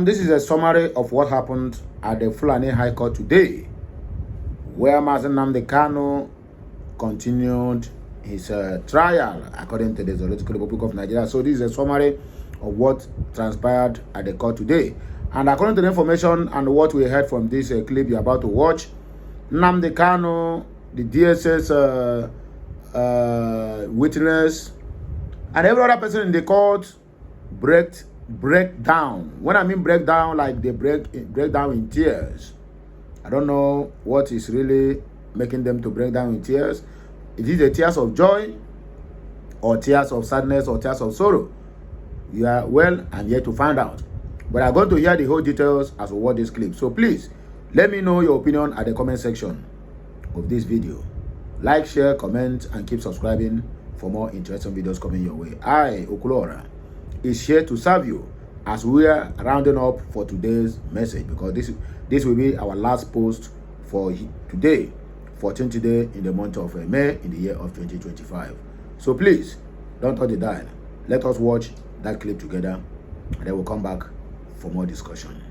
This is a summary of what happened at the Fulani High Court today, where Nnamdi Kanu continued his trial according to the Zoological Republic of Nigeria. So this is a summary of what transpired at the court today. And according to the information and what we heard from this clip you're about to watch, Nnamdi Kanu, the DSS witness, and every other person in the court break down. When I mean break down, like they break down in tears. I don't know what is really making them to break down in tears. Is it the tears of joy, or tears of sadness, or tears of sorrow? You are well and yet to find out. But I'm going to hear the whole details as we watch this clip. So please let me know your opinion at the comment section of this video. Like, share, comment, and keep subscribing for more interesting videos coming your way. I, Okulora, is here to serve you as we are rounding up for today's message, because this will be our last post for today, 14th day in the month of May in the year of 2025. So please don't touch the dial. Let us watch that clip together, and then we'll come back for more discussion.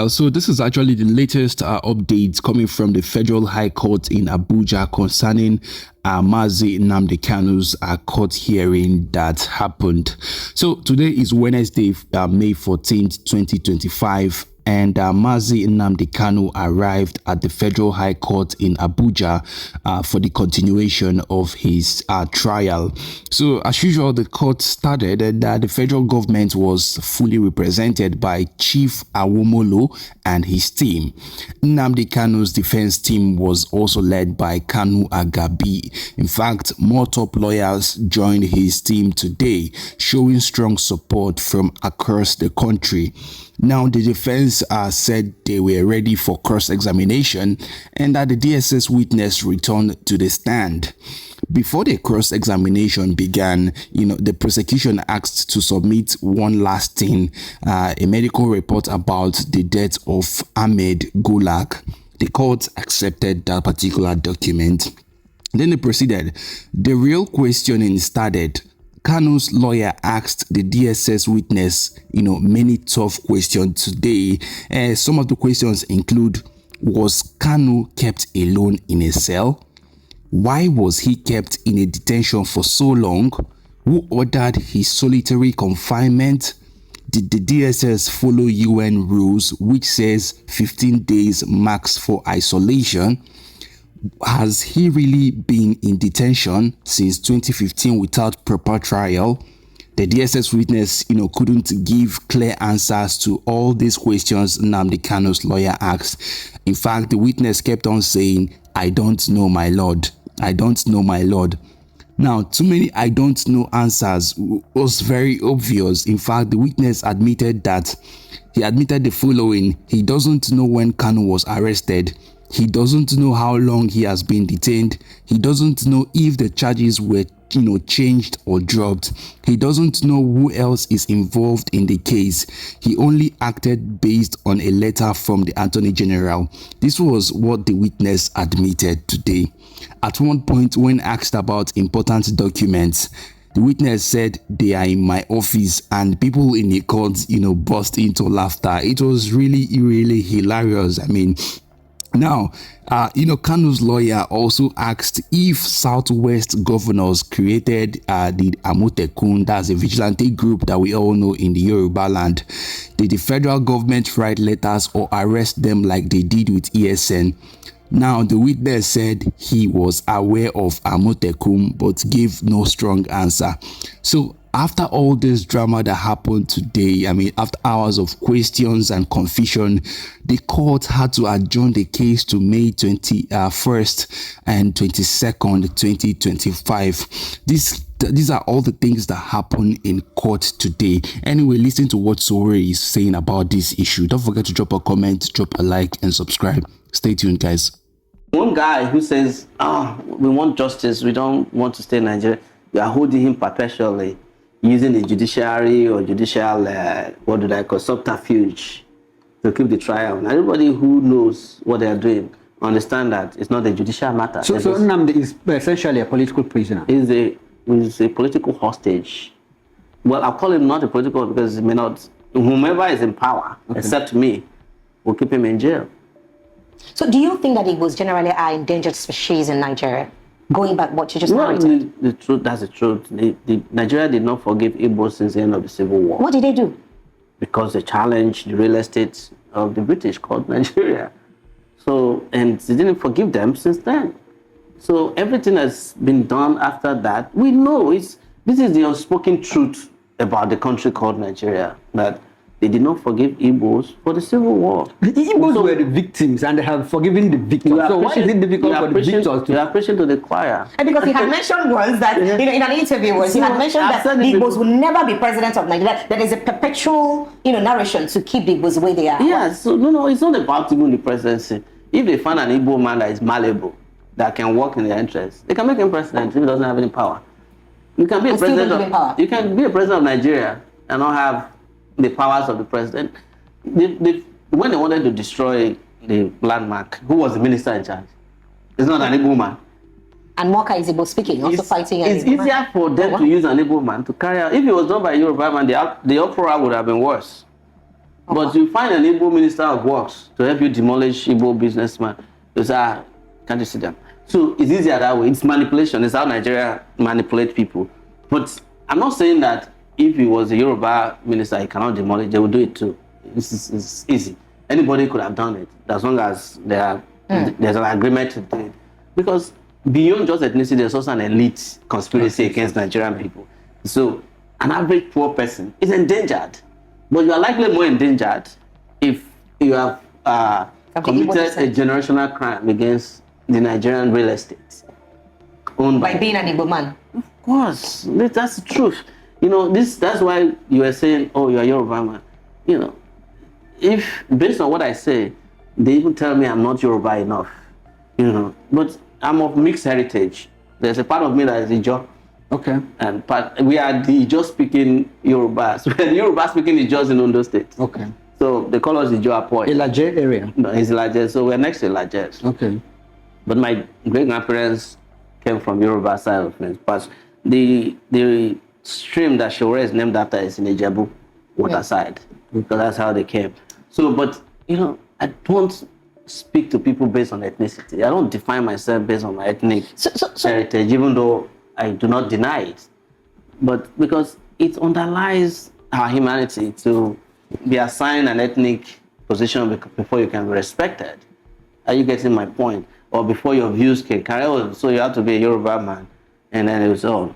So this is actually the latest updates coming from the Federal High Court in Abuja concerning Mazi Nnamdi Kanu's court hearing that happened. So today is Wednesday, May 14th, 2025. And Mazi Nnamdi Kanu arrived at the Federal High Court in Abuja for the continuation of his trial. So as usual, the court started and the federal government was fully represented by Chief Awomolo and his team. Nnamdi Kanu's defense team was also led by Kanu Agabi. In fact, more top lawyers joined his team today, showing strong support from across the country. Now, the defense said they were ready for cross-examination and that the DSS witness returned to the stand. Before the cross-examination began, the prosecution asked to submit one last thing, a medical report about the death of Ahmed Gulak. The court accepted that particular document. Then they proceeded. The real questioning started. Kanu's lawyer asked the DSS witness, many tough questions today. Some of the questions include, was Kanu kept alone in a cell? Why was he kept in a detention for so long? Who ordered his solitary confinement? Did the DSS follow UN rules, which says 15 days max for isolation? Has he really been in detention since 2015 without proper trial? The DSS witness, couldn't give clear answers to all these questions Nnamdi Kanu's lawyer asked. In fact, the witness kept on saying, "I don't know, my lord. I don't know, my lord." Now, too many "I don't know" answers was very obvious. In fact, the witness admitted the following: he doesn't know when Kanu was arrested. He doesn't know how long he has been detained. He doesn't know if the charges were, changed or dropped. He doesn't know who else is involved in the case. He only acted based on a letter from the Attorney General. This was what the witness admitted today. At one point, when asked about important documents, the witness said they are in my office, and people in the court, burst into laughter. It was really, really hilarious. Now, Kanu's lawyer also asked if Southwest governors created the Amotekun, that's a vigilante group that we all know in the Yoruba land. Did the federal government write letters or arrest them like they did with ESN? Now, the witness said he was aware of Amotekun but gave no strong answer. So, after all this drama that happened today, after hours of questions and confusion, the court had to adjourn the case to May 21st and 22nd, 2025. These are all the things that happened in court today. Anyway, listen to what Sowore is saying about this issue. Don't forget to drop a comment, drop a like, and subscribe. Stay tuned, guys. One guy who says, we want justice, we don't want to stay in Nigeria, we are holding him perpetually, using the judiciary or judicial, subterfuge to keep the trial. And everybody who knows what they are doing understand that it's not a judicial matter. So Nnamdi is essentially a political prisoner. He's a political hostage. Well, I'll call him not a political because he may not whomever is in power, except me, will keep him in jail. So do you think that Igbos generally are endangered species in Nigeria? Going back what you just narrated. The truth, that's the truth. Nigeria did not forgive Igbos since the end of the Civil War. What did they do? Because they challenged the real estate of the British called Nigeria. So, and they didn't forgive them since then. So everything that's been done after that, we know this is the unspoken truth about the country called Nigeria, that they did not forgive Igbos for the Civil War. The Igbos were the victims and they have forgiven the victims. So why is it difficult for the victors to... You are preaching to the choir. And because he had mentioned once that, in an interview once, he had mentioned that the Igbos will never be president of Nigeria. There is a perpetual, narration to keep the Igbos the way they are. Yes, so no, it's not about even the presidency. If they find an Igbo man that is malleable, that can work in their interests, they can make him president if he doesn't have any power. You can be a president of, you can be a president of Nigeria and not have the powers of the president. When they wanted to destroy the landmark, who was the minister in charge? It's not an Igbo man. And Moka is Igbo speaking, also fighting an It's Igbo easier man. for them to use an Igbo man to carry out. If it was done by a Yoruba man, the uproar would have been worse. But you find an Igbo minister of works to help you demolish Igbo businessmen. Can't you see them? So it's easier that way. It's manipulation. It's how Nigeria manipulates people. But I'm not saying that if he was a Yoruba minister, he cannot demolish. They will do it too. It's easy. Anybody could have done it as long as there's an agreement to do it. Because beyond just ethnicity, there's also an elite conspiracy against Nigerian people. So an average poor person is endangered. But you are likely more endangered if you have committed a generational crime against the Nigerian real estate. Owned by being an Igbo man. Of course, that's the truth. That's why you are saying, oh, you're Yoruba man. If based on what I say, they even tell me I'm not Yoruba enough. But I'm of mixed heritage. There's a part of me that is Ijo. Okay. And we are the Ijo speaking Yorubas. We're the Yoruba speaking Ijos in Ondo State. Okay. So they call us Ijo Apoy. Ilaje area. No, it's Ilaje. So we're next to Ilaje. Okay. But my great-grandparents came from Yoruba side of things. But the stream that Sowore is named after is in Ijebu waterside. Because that's how they came. So, but, I don't speak to people based on ethnicity. I don't define myself based on my ethnic heritage, even though I do not deny it. But because it underlies our humanity to be assigned an ethnic position before you can be respected. Are you getting my point? Or before your views can carry on, so you have to be a Yoruba man. And then it was all.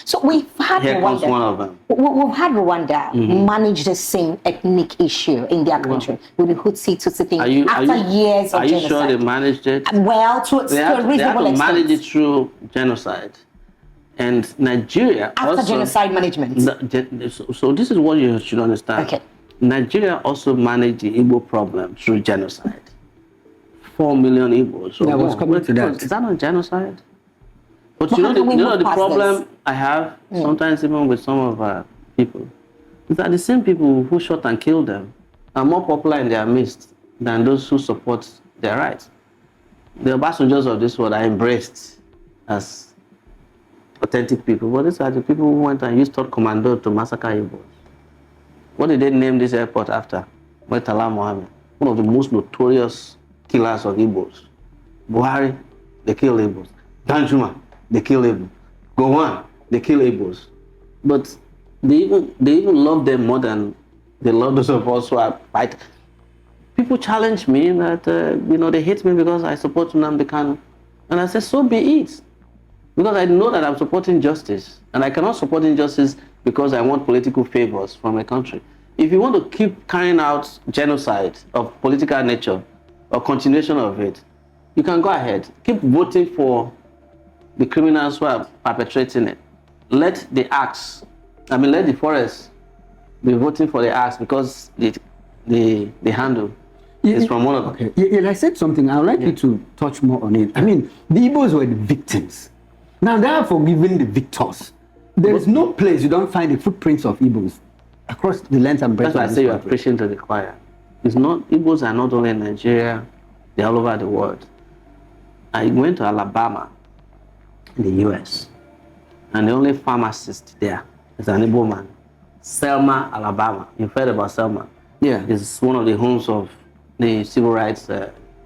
So we've had Here comes one of them. We've had Rwanda manage the same ethnic issue in their country with the Tutsi thing after years of genocide. Are you sure they managed it? Well, to a reasonable extent. They had to manage it through genocide. And Nigeria after genocide management. So this is what you should understand. Okay. Nigeria also managed the Igbo problem through genocide. 4 million Igbos. So I was coming to that. Is that not genocide? But you know the problem I have sometimes even with some of our people is that the same people who shot and killed them are more popular in their midst than those who support their rights. The Obasanjos of this world are embraced as authentic people, but these are the people who went and used third commando to massacre Igbos. What did they name this airport after? Murtala Mohammed, one of the most notorious killers of Igbos. Buhari, they kill Igbos. Danjuma, they kill Igbos. Gowon, they kill Igbos. But they even love them more than they love those of us who are fighting. People challenge me that they hate me because I support Nnamdi Kanu, and I say so be it, because I know that I'm supporting justice, and I cannot support injustice because I want political favors from a country. If you want to keep carrying out genocide of political nature or continuation of it, you can go ahead. Keep voting for the criminals who are perpetrating it. Let the forest be voting for the axe because the handle is from one of them. Okay. Yeah, I said something. I would like you to touch more on it. I mean, the Igbos were the victims. Now they are forgiving the victors. There is no place you don't find the footprints of Igbos across the length and breadth. That's why I say you are preaching to the choir. Igbos are not only in Nigeria, they're all over the world. I went to Alabama in the US, and the only pharmacist there is an Igbo man Selma, Alabama. You've heard about Selma? Yeah. It's one of the homes of the civil rights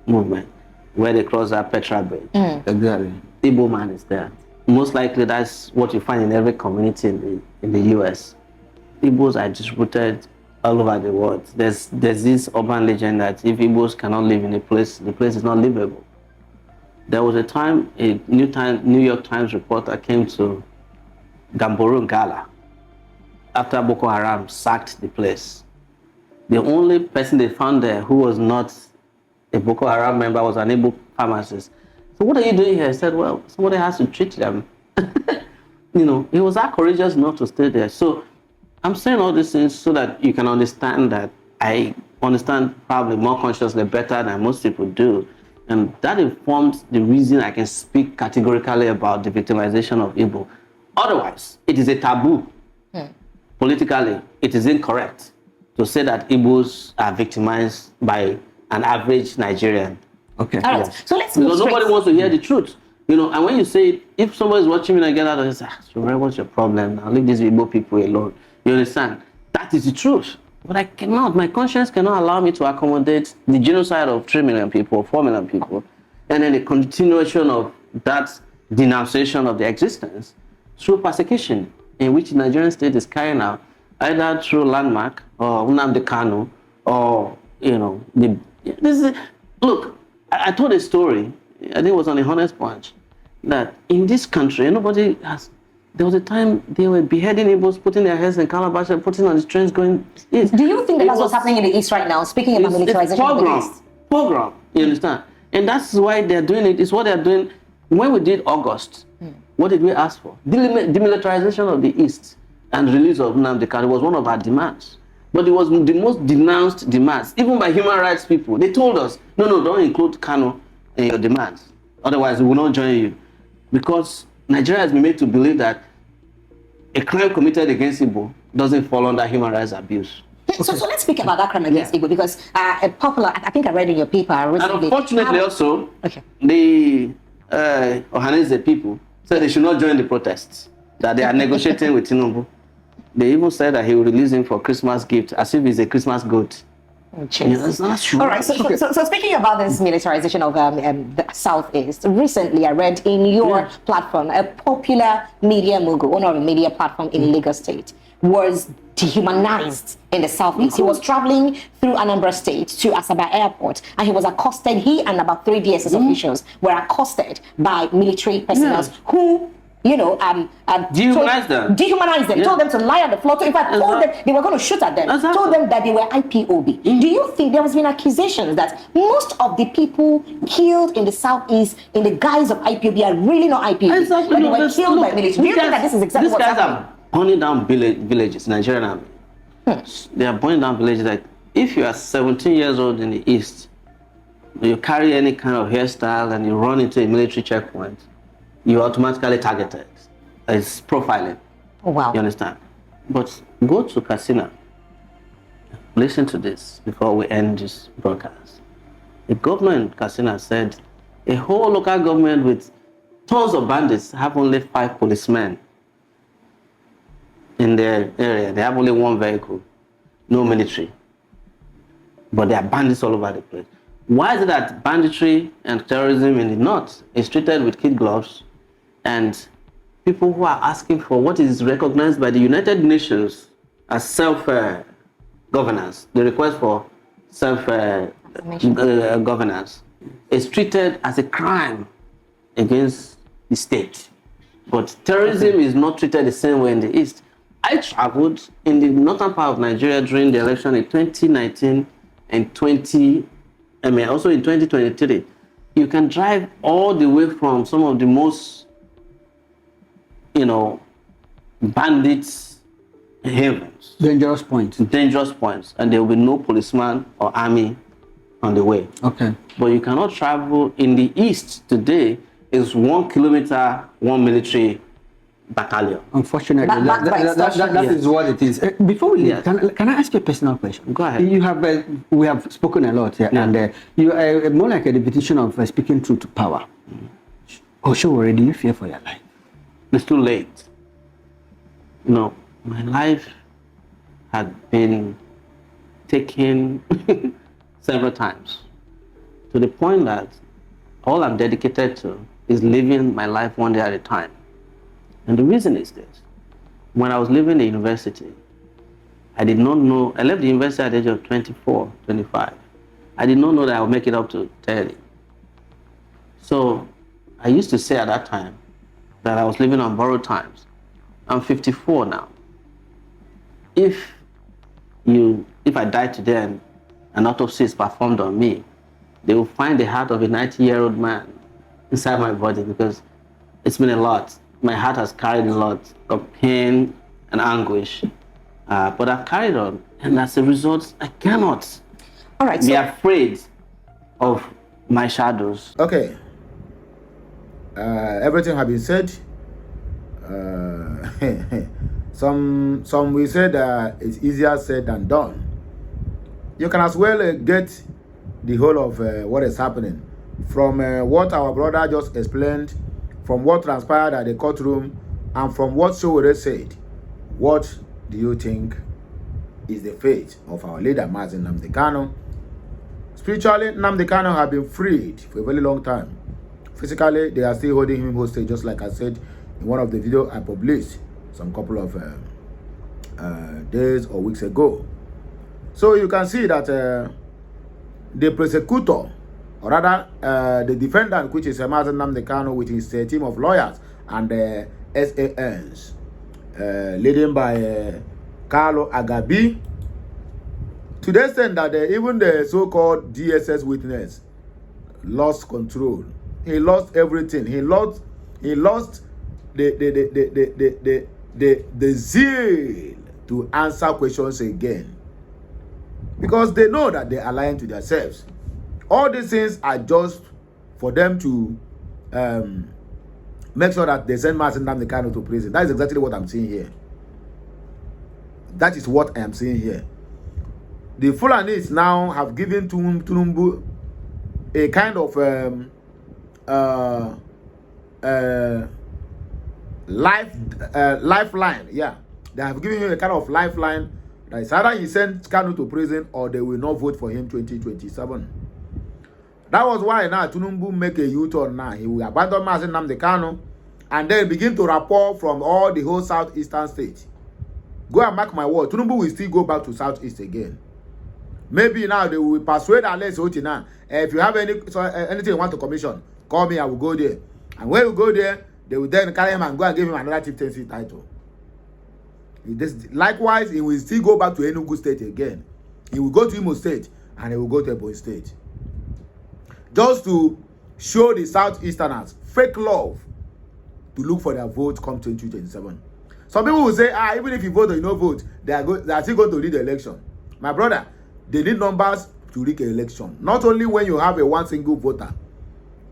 movement, where they cross that Petra Bridge. Exactly. Igbo man is there. Most likely, that's what you find in every community in the U.S. Igbos are distributed all over the world. There's this urban legend that if Igbos cannot live in a place, the place is not livable. There was a time a New York Times reporter came to Gamboru Ngala after Boko Haram sacked the place. The only person they found there who was not a Boko Haram member was an Igbo pharmacist. So what are you doing here? He said, well, somebody has to treat them. You know, he was that courageous not to stay there. So I'm saying all these things so that you can understand that I understand probably more consciously better than most people do. And that informs the reason I can speak categorically about the victimization of Igbo. Otherwise, it is a taboo. Politically, it is incorrect to say that Igbos are victimized by an average Nigerian. Okay. All right. Yes. So let's move Because nobody straight. wants to hear the truth. You know, and when you say, if somebody's watching me and I get out of this, Sowore, what's your problem now? Leave these Igbo people alone. You understand? That is the truth. But I cannot, my conscience cannot allow me to accommodate the genocide of 3 million people, 4 million people, and then the continuation of that denunciation of their existence through persecution, in which the Nigerian state is carrying out, either through landmark or Nnamdi Kanu, or, you know, look, I told a story, I think it was on the Honest Punch, that in this country, there was a time they were beheading Igbos, putting their heads in calabash and putting on the trains going east. Do you think that's what's happening in the East right now? Speaking about militarization of the East. Pogrom, you understand? And that's why they're doing it. It's what they're doing. When we did August, what did we ask for? Demilitarization of the East and release of Nnamdi Kanu was one of our demands. But it was the most denounced demands, even by human rights people. They told us, no, don't include Kanu in your demands. Otherwise, we will not join you. Because Nigeria has been made to believe that a crime committed against Igbo doesn't fall under human rights abuse. So let's speak about that crime against Igbo, because a popular, I think I read in your paper recently. And unfortunately also, Okay. the Ohanese people said they should not join the protests, that they are negotiating with Tinubu. They even said that he will release him for Christmas gift, as if he's a Christmas goat. That's not true. All right, so speaking about this militarization of the Southeast, recently I read in your platform, a popular media mogul, owner of a media platform in Lagos State, was dehumanized in the Southeast. He was traveling through Anambra State to Asaba Airport, and he was accosted. He and about 3 DSS officials were accosted by military personnel who, you know, dehumanized them. Told them to lie on the floor. In fact, told them they were going to shoot at them. Told them that they were IPOB. Do you think there has been accusations that most of the people killed in the Southeast in the guise of IPOB are really not IPOB? Exactly. But they were killed by military. Do you think that this is exactly what's happening? These guys are burning down villages, Nigerian army. They are burning down villages. Like, if you are 17 years old in the East, you carry any kind of hairstyle and you run into a military checkpoint, you're automatically targeted. It's profiling. Oh, wow. You understand? But go to Katsina. Listen to this before we end this broadcast. The government in Katsina said a whole local government with tons of bandits have only 5 policemen in their area. They have only 1 vehicle, no military. But there are bandits all over the place. Why is it that banditry and terrorism in the north is treated with kid gloves, and people who are asking for what is recognized by the United Nations as self-governance, the request for self-governance, is treated as a crime against the state? But terrorism is not treated the same way in the East. I traveled in the northern part of Nigeria during the election in 2019 and also in 2023. You can drive all the way from some of the most, you know, bandits havens. Dangerous points. And there will be no policeman or army on the way. Okay. But you cannot travel in the East today. Is 1 kilometer, 1 military battalion. Unfortunately, That is what it is. Before we leave, can I ask you a personal question? Go ahead. You have we have spoken a lot here, and you are more like a repetition of speaking truth to power. Sowore, do you fear for your life? It's too late. No, my life had been taken several times, to the point that all I'm dedicated to is living my life one day at a time. And the reason is this. When I was leaving the university, I did not know, I left the university at the age of 24, 25. I did not know that I would make it up to 30. So I used to say at that time that I was living on borrowed times. I'm 54 now. If I die today and an autopsy is performed on me, they will find the heart of a 90-year-old man inside my body, because it's been a lot. My heart has carried a lot of pain and anguish, but I've carried on, and as a result, I cannot be afraid of my shadows. Okay. Everything has been said. Some will say that it's easier said than done. You can as well get the whole of what is happening from what our brother just explained, from what transpired at the courtroom, and from what Sowore said. What do you think is the fate of our leader, Nnamdi Kanu? Spiritually, Nnamdi Kanu has been freed for a very long time. Physically, they are still holding him hostage, just like I said in one of the videos I published some couple of days or weeks ago. So you can see that the prosecutor, or rather the defendant, which is Nnamdi Kanu, with his team of lawyers and SANs, leading by Carlo Agabi, to the extent that even the so-called DSS witness lost control. He lost everything. He lost the zeal to answer questions again, because they know that they are lying to themselves. All these things are just for them to make sure that they send Nnamdi Kanu to prison. That is exactly what I'm seeing here. That is what I am seeing here. The Fulanis now have given Tinubu a kind of lifeline. Yeah, they have given him a kind of lifeline that is either he sends Kanu to prison or they will not vote for him 2027. That was why now Tinubu make a U-turn now. He will abandon Nnamdi Kanu and then begin to rapport from all the whole southeastern states. Go and mark my word, Tinubu will still go back to southeast again. Maybe now they will persuade Alex Otina. If you have anything you want to commission, call me, I will go there. And when you go there, they will then carry him and go and give him another chieftaincy title. Likewise, he will still go back to Enugu State again. He will go to Imo State and he will go to Ebonyi State. Just to show the Southeasterners fake love to look for their vote come 2027. Some people will say, even if you vote or you don't vote, they are still going to lead the election. My brother, they need numbers to rig an election. Not only when you have a one single voter,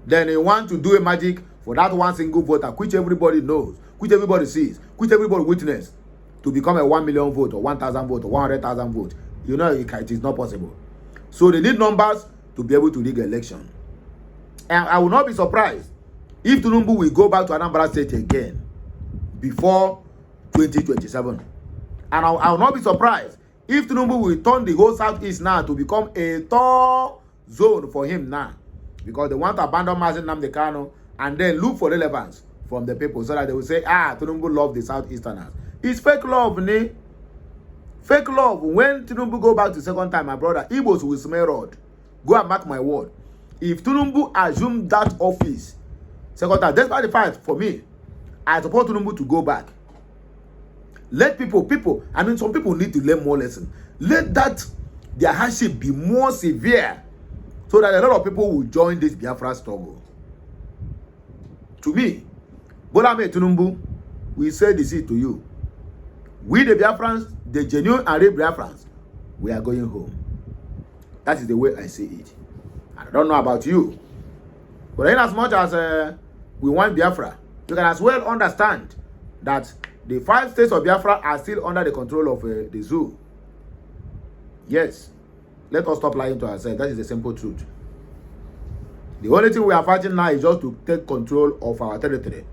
then they want to do a magic for that one single voter, which everybody knows, which everybody sees, which everybody witness, to become a 1 million vote or 1,000 vote or 100,000 vote. You know, it is not possible. So they need numbers to be able to rig an election. And I will not be surprised if Tinubu will go back to Anambra State again before 2027. And I will not be surprised if Tinubu will turn the whole Southeast now to become a tall zone for him now, because they want to abandon Nnamdi Kanu and then look for relevance from the people so that they will say, Tinubu love the Southeasterners. It's fake love, ne? Fake love. When Tinubu go back the second time, my brother, Igbos will smell road. Go and mark my word. If Tinubu assume that office second time, despite the fact, for me, I support Tinubu to go back. Let some people need to learn more lessons. Let their hardship be more severe so that a lot of people will join this Biafra struggle. To me, Bola Ahmed Tinubu, we say this to you. We the Biafrans, the genuine and real Biafrans, we are going home. That is the way I see it. I don't know about you. But in as much as we want Biafra, you can as well understand that the 5 states of Biafra are still under the control of the zoo. Yes. Let us stop lying to ourselves. That is the simple truth. The only thing we are fighting now is just to take control of our territory.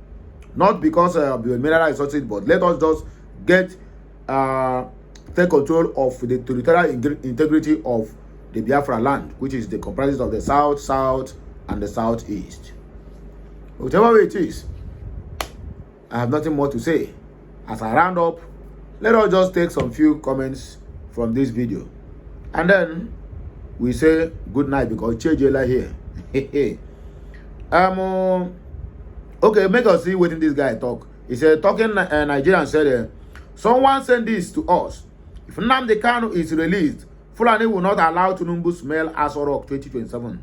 Not because of the mineral resources, but let us just get take control of the territorial integrity of the Biafra land, which is the comprises of the south, south, and the southeast. Whichever way it is, I have nothing more to say. As I round up, let us just take some few comments from this video, and then we say good night because Chejela here. Okay, make us see what this guy talk. He said, talking Nigerian said, someone sent this to us. If Nnamdi Kanu is released, Fulani will not allow Tinubu smell Aso Rock 2027.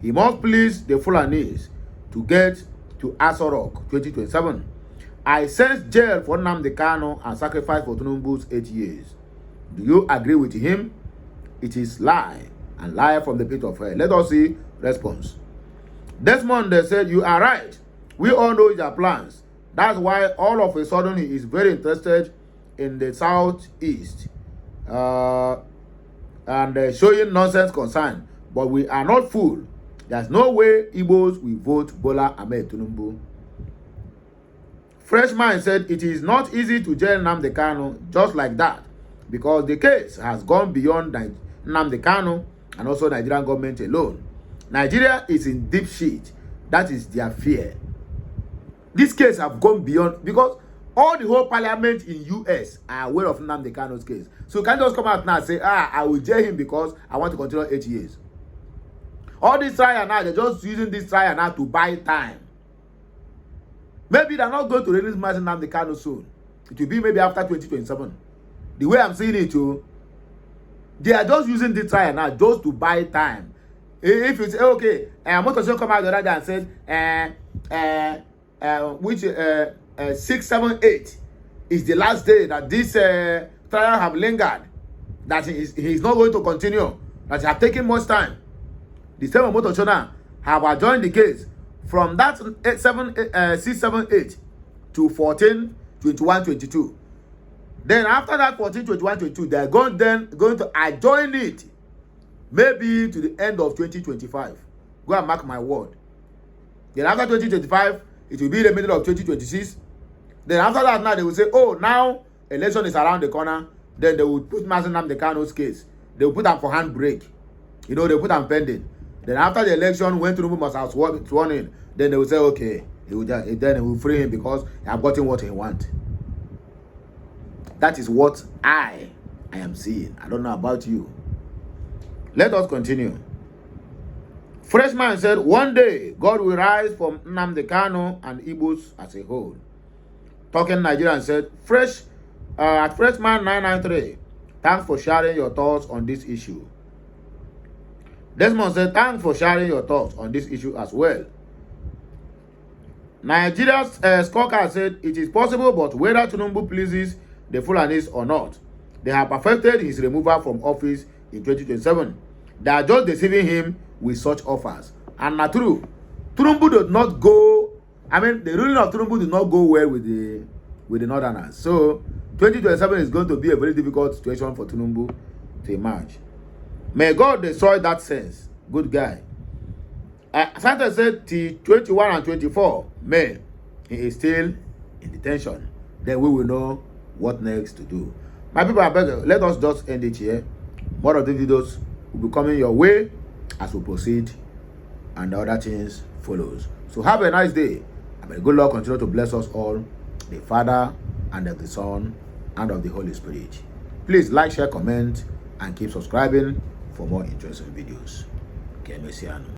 He must please the Fulanis to get to Aso Rock 2027. I sense jail for Nnamdi Kanu and sacrifice for Tinubu's 8 years. Do you agree with him? It is lie, and lie from the pit of hell. Let us see response. Desmond, they said, you are right. We all know your plans. That's why all of a sudden he is very interested in the southeast and showing nonsense concern. But we are not fooled. There's no way Igbos will vote Bola Ahmed Tinubu. Freshman said it is not easy to jail Nnamdi Kanu just like that because the case has gone beyond Nnamdi Kanu and also Nigerian government alone. Nigeria is in deep shit. That is their fear. This case have gone beyond because all the whole parliament in US are aware of Nnamdi Kanu's case. So you can't just come out now and say, I will jail him because I want to continue 8 years. All this trial now, they're just using this trial now to buy time. Maybe they're not going to release Nnamdi Kanu soon. It will be maybe after 2027. The way I'm seeing it too, they are just using this trial now just to buy time. If you say, okay, Motorshow come out the other day and said, 6, 7, 8 is the last day that this trial have lingered, that he's not going to continue, that he have taken much time. The same Motorshow now have adjourned the case from that 6, 7, 8 to 14, 21, 22. Then after that 14, 21, 22, they are going to adjourn it maybe to the end of 2025. Go and mark my word. Then after 2025, it will be the middle of 2026. Then after that, now they will say, oh, now election is around the corner. Then they will put Nnamdi Kanu's case. They will put them for handbrake. You know, they will put them pending. Then after the election, when Tinubu must have sworn in, then they will say, okay, then they will free him because he have gotten what he wants. That is what I am seeing. I don't know about you. Let us continue. Freshman said, one day, God will rise from Nnamdi Kanu and Igbos as a whole. Talking Nigerian said, at Freshman 993, thanks for sharing your thoughts on this issue. Desmond said, thanks for sharing your thoughts on this issue as well. Nigeria's scorecard said, it is possible, but whether Tinubu pleases the Fulanis or not, they have perfected his removal from office in 2027. They are just deceiving him with such offers. And not true. Tinubu does not go, the ruling of Tinubu did not go well with the Northerners. So 2027 is going to be a very difficult situation for Tinubu to emerge. May God destroy that sense. Good guy. Santa said T21 and 24 May he is still in detention. Then we will know what next to do. My people, I beg you, let us just end it here. More of the videos will be coming your way as we proceed and the other things follows. So have a nice day. And may good Lord continue to bless us all, the Father and of the Son and of the Holy Spirit. Please like, share, comment, and keep subscribing for more interesting videos. Que Messiano.